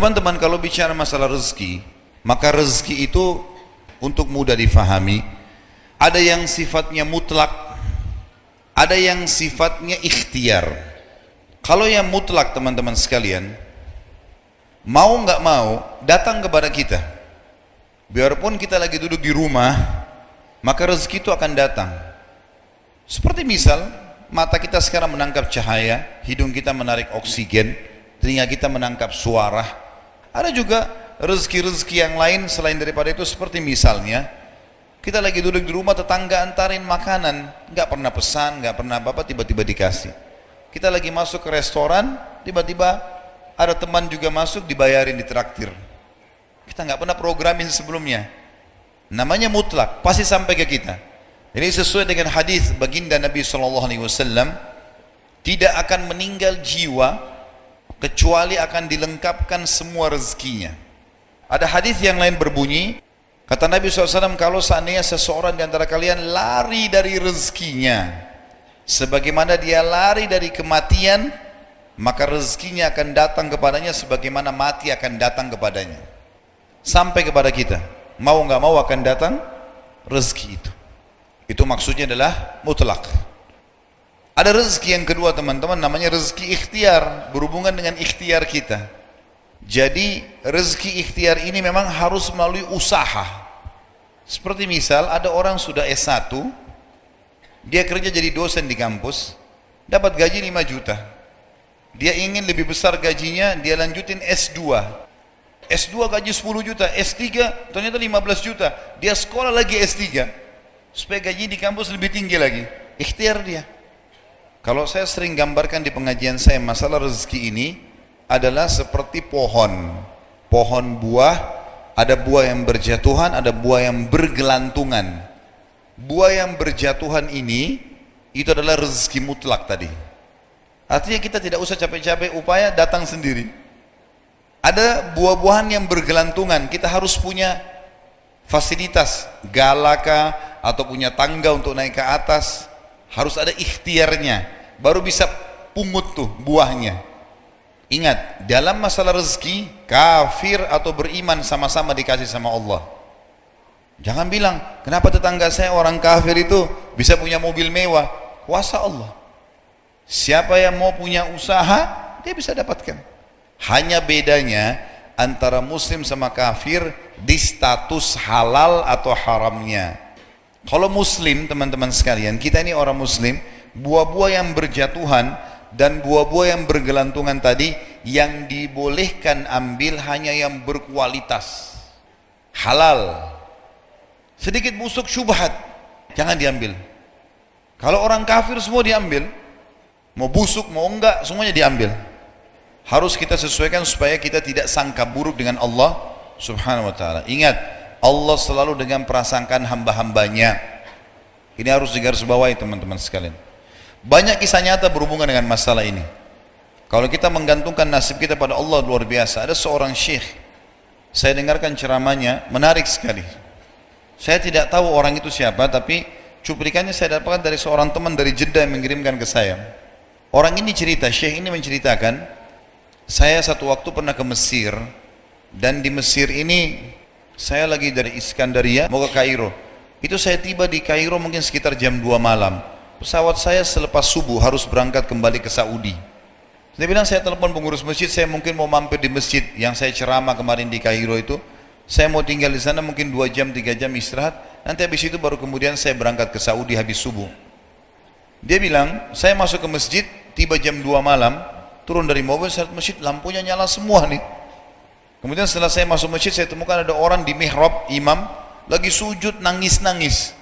Teman-teman, kalau bicara masalah rezeki, maka rezeki itu untuk mudah difahami, ada yang sifatnya mutlak, ada yang sifatnya ikhtiar. Kalau yang mutlak, teman-teman sekalian, mau nggak mau datang kepada kita. Biarpun kita lagi duduk di rumah, maka rezeki itu akan datang. Seperti misal, mata kita sekarang menangkap cahaya, hidung kita menarik oksigen, telinga kita menangkap suara. Ada juga rezeki-rezeki yang lain selain daripada itu, seperti misalnya kita lagi duduk di rumah, tetangga antarin makanan, nggak pernah pesan, nggak pernah apa-apa, tiba-tiba dikasih. Kita lagi masuk ke restoran, tiba-tiba ada teman juga masuk, dibayarin, ditraktir. Kita nggak pernah programin sebelumnya. Namanya mutlak, pasti sampai ke kita. Jadi sesuai dengan hadis baginda Nabi SAW, tidak akan meninggal jiwa kecuali akan dilengkapkan semua rezekinya. Ada hadis yang lain berbunyi, kata Nabi SAW, kalau seandainya seseorang di antara kalian lari dari rezekinya sebagaimana dia lari dari kematian, maka rezekinya akan datang kepadanya sebagaimana mati akan datang kepadanya. Sampai kepada kita, mau nggak mau akan datang rezeki itu. Itu maksudnya adalah mutlak. Ada rezeki yang kedua, teman-teman, namanya rezeki ikhtiar, berhubungan dengan ikhtiar kita. Jadi rezeki ikhtiar ini memang harus melalui usaha. Seperti misal ada orang sudah S1, dia kerja jadi dosen di kampus, dapat gaji 5 juta. Dia ingin lebih besar gajinya, dia lanjutin S2. S2 gaji 10 juta, S3 ternyata 15 juta. Dia sekolah lagi S3 supaya gaji di kampus lebih tinggi lagi. Ikhtiar dia. Kalau saya sering gambarkan di pengajian saya, masalah rezeki ini adalah seperti pohon. Pohon buah, ada buah yang berjatuhan, ada buah yang bergelantungan. Buah yang berjatuhan ini, itu adalah rezeki mutlak tadi. Artinya kita tidak usah capek-capek upaya, datang sendiri. Ada buah-buahan yang bergelantungan, kita harus punya fasilitas, galaka atau punya tangga untuk naik ke atas. Harus ada ikhtiarnya, baru bisa pungut tuh buahnya. Ingat, dalam masalah rezeki, kafir atau beriman sama-sama dikasih sama Allah. Jangan bilang, kenapa tetangga saya orang kafir itu bisa punya mobil mewah? Kuasa Allah. Siapa yang mau punya usaha, dia bisa dapatkan. Hanya bedanya antara muslim sama kafir di status halal atau haramnya. Kalau muslim, teman-teman sekalian, kita ini orang muslim, buah-buah yang berjatuhan dan buah-buah yang bergelantungan tadi, yang dibolehkan ambil hanya yang berkualitas, halal. Sedikit busuk syubhat, jangan diambil. Kalau orang kafir semua diambil, mau busuk mau enggak semuanya diambil. Harus kita sesuaikan supaya kita tidak sangka buruk dengan Allah Subhanahu wa ta'ala. Ingat, Allah selalu dengan prasangkaan hamba-hambanya. Ini harus digarisbawahi, teman-teman sekalian. Banyak kisah nyata berhubungan dengan masalah ini. Kalau kita menggantungkan nasib kita pada Allah, luar biasa. Ada seorang syekh, saya dengarkan ceramahnya, menarik sekali. Saya tidak tahu orang itu siapa, tapi cuplikannya saya dapatkan dari seorang teman dari Jeddah yang mengirimkan ke saya. Orang ini cerita, syekh ini menceritakan, saya satu waktu pernah ke Mesir, dan di Mesir ini saya lagi dari Iskandaria mau ke Kairo. Itu saya tiba di Kairo mungkin sekitar jam 2 malam. Pesawat saya selepas subuh harus berangkat kembali ke Saudi. Dia bilang, saya telepon pengurus masjid, saya mungkin mau mampir di masjid yang saya ceramah kemarin di Kairo itu. Saya mau tinggal di sana mungkin 2 jam 3 jam istirahat. Nanti habis itu baru kemudian saya berangkat ke Saudi habis subuh. Dia bilang, saya masuk ke masjid, tiba jam 2 malam, turun dari mobil, saya lihat masjid lampunya nyala semua nih. Kemudian setelah saya masuk masjid, saya temukan ada orang di mihrab, imam lagi sujud nangis-nangis.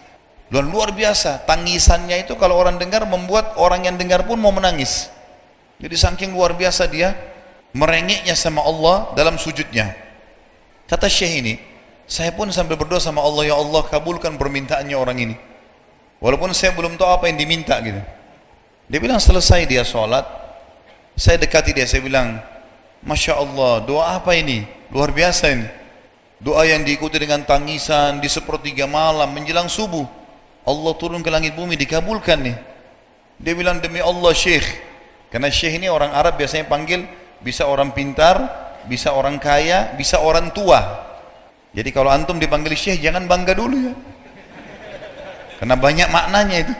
Luar biasa, tangisannya itu kalau orang dengar membuat orang yang dengar pun mau menangis. Jadi saking luar biasa dia merengeknya sama Allah dalam sujudnya. Kata syekh ini, saya pun sambil berdoa sama Allah, ya Allah kabulkan permintaannya orang ini. Walaupun saya belum tahu apa yang diminta gitu. Dia bilang selesai dia sholat, saya dekati dia, saya bilang, Masya Allah, doa apa ini? Luar biasa ini. Doa yang diikuti dengan tangisan di sepertiga malam menjelang subuh. Allah turun ke langit bumi, dikabulkan nih. Dia bilang, demi Allah syekh. Karena syekh ini orang Arab biasanya panggil, bisa orang pintar, bisa orang kaya, bisa orang tua. Jadi kalau antum dipanggil syekh jangan bangga dulu ya, karena banyak maknanya itu.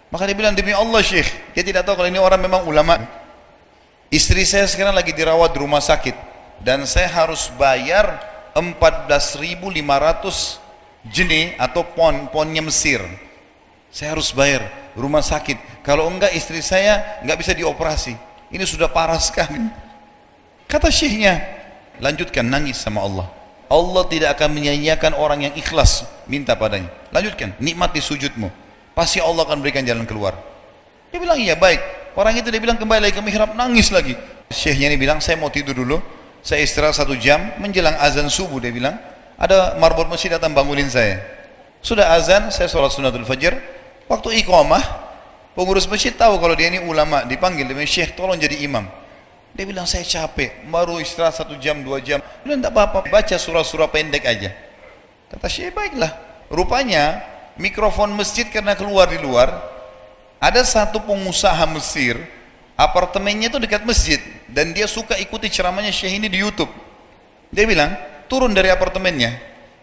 Maka dia bilang, demi Allah syekh, dia tidak tahu kalau ini orang memang ulama. Istri saya sekarang lagi dirawat di rumah sakit dan saya harus bayar 14.500 jenih atau ponnya Mesir. Saya harus bayar rumah sakit, kalau enggak istri saya enggak bisa dioperasi. Ini sudah parah sekali. Kata syekhnya, lanjutkan nangis sama Allah. Allah tidak akan menyia-nyiakan orang yang ikhlas minta padanya. Lanjutkan, nikmati sujudmu, pasti Allah akan berikan jalan keluar. Dia bilang iya baik. Orang itu dia bilang kembali lagi ke mihrab, nangis lagi. Syekhnya ini bilang, saya mau tidur dulu, saya istirahat 1 jam, menjelang azan subuh dia bilang, ada marbot masjid datang bangunin saya. Sudah azan, saya sholat sunnatul fajr. Waktu iqamah, pengurus masjid tahu kalau dia ini ulama, dipanggil, dia bilang, syekh tolong jadi imam. Dia bilang, saya capek, baru istirahat 1 jam, 2 jam. Dia bilang, tak apa-apa, baca surah-surah pendek aja. Kata syekh, baiklah. Rupanya, mikrofon masjid karena keluar di luar, ada satu pengusaha Mesir, apartemennya itu dekat masjid, dan dia suka ikuti ceramahnya syekh ini di YouTube. Dia bilang, turun dari apartemennya,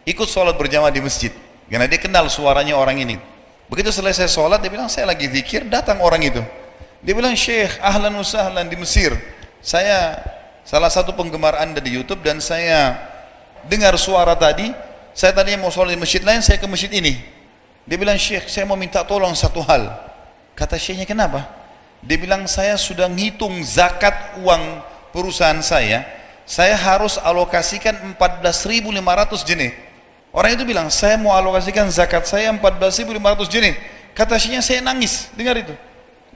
ikut sholat berjamaah di masjid, karena dia kenal suaranya orang ini. Begitu selesai sholat, dia bilang, saya lagi zikir, datang orang itu. Dia bilang, syekh, ahlan wa sahlan di Mesir. Saya salah satu penggemar anda di YouTube dan saya dengar suara tadi. Saya tadinya mau sholat di masjid lain, saya ke masjid ini. Dia bilang, syekh, saya mau minta tolong satu hal. Kata syekhnya, kenapa? Dia bilang, saya sudah ngitung zakat uang perusahaan saya harus alokasikan 14.500 jenih. Orang itu bilang, saya mau alokasikan zakat saya 14.500 jenih. Kata syekhnya, saya nangis, dengar itu.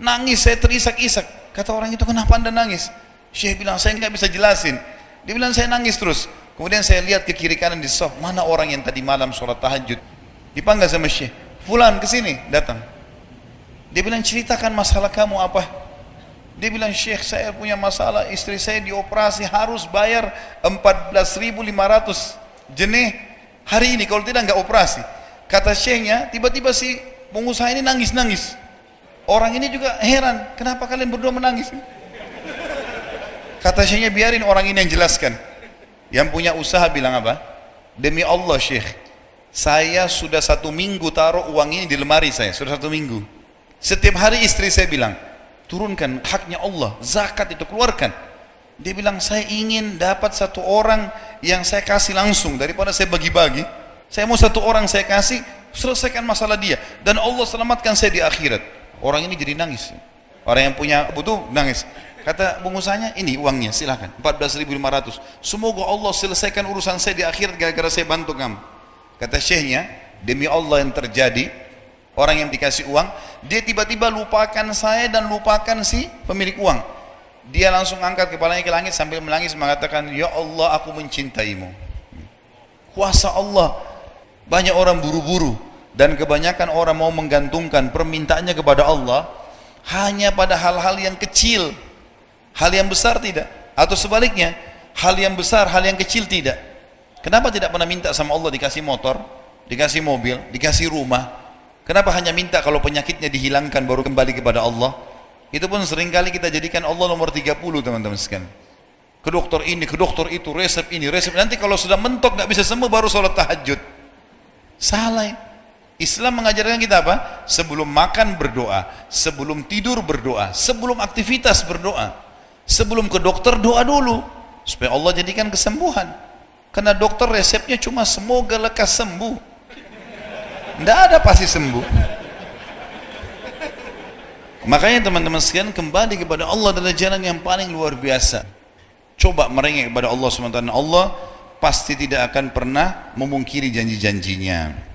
Nangis, saya terisak-isak. Kata orang itu, kenapa anda nangis? Syekh bilang, saya nggak bisa jelasin. Dia bilang, saya nangis terus. Kemudian saya lihat ke kiri kanan di sof, mana orang yang tadi malam sholat tahajud. Dipanggil sama syekh, fulan kesini, datang. Dia bilang, ceritakan masalah kamu apa? Dia bilang, syekh, saya punya masalah, istri saya dioperasi, harus bayar 14.500 jenih hari ini, kalau tidak nggak operasi. Kata syekhnya, tiba-tiba si pengusaha ini nangis-nangis. Orang ini juga heran, kenapa kalian berdua menangis? Kata syekhnya, biarin orang ini yang jelaskan. Yang punya usaha bilang apa? Demi Allah syekh, saya sudah 1 minggu taruh uang ini di lemari saya, sudah 1 minggu. Setiap hari istri saya bilang, turunkan haknya Allah, zakat itu keluarkan. Dia bilang, saya ingin dapat 1 orang yang saya kasih langsung, daripada saya bagi-bagi. Saya mau 1 orang saya kasih, selesaikan masalah dia, dan Allah selamatkan saya di akhirat. Orang ini jadi nangis. Orang yang punya butuh nangis. Kata pengusahanya, ini uangnya, silakan 14.500. Semoga Allah selesaikan urusan saya di akhirat gara-gara saya bantu kamu. Kata syekhnya, demi Allah yang terjadi, orang yang dikasih uang, dia tiba-tiba lupakan saya dan lupakan si pemilik uang. Dia langsung angkat kepalanya ke langit sambil menangis mengatakan, ya Allah, aku mencintaimu. Kuasa Allah. Banyak orang buru-buru dan kebanyakan orang mau menggantungkan permintaannya kepada Allah hanya pada hal-hal yang kecil. Hal yang besar tidak, atau sebaliknya, hal yang besar, hal yang kecil tidak. Kenapa tidak pernah minta sama Allah dikasih motor, dikasih mobil, dikasih rumah? Kenapa hanya minta kalau penyakitnya dihilangkan baru kembali kepada Allah? Itu pun seringkali kita jadikan Allah nomor 30 teman-teman sekalian. Ke dokter ini, ke dokter itu, resep ini, resep. Nanti kalau sudah mentok nggak bisa sembuh baru sholat tahajud. Salah. Islam mengajarkan kita apa? Sebelum makan berdoa, sebelum tidur berdoa, sebelum aktivitas berdoa. Sebelum ke dokter doa dulu supaya Allah jadikan kesembuhan. Karena dokter resepnya cuma semoga lekas sembuh. Tidak ada pasti sembuh. Makanya teman-teman sekalian, kembali kepada Allah adalah jalan yang paling luar biasa. Coba merengek kepada Allah SWT. Allah pasti tidak akan pernah memungkiri janji-janjinya.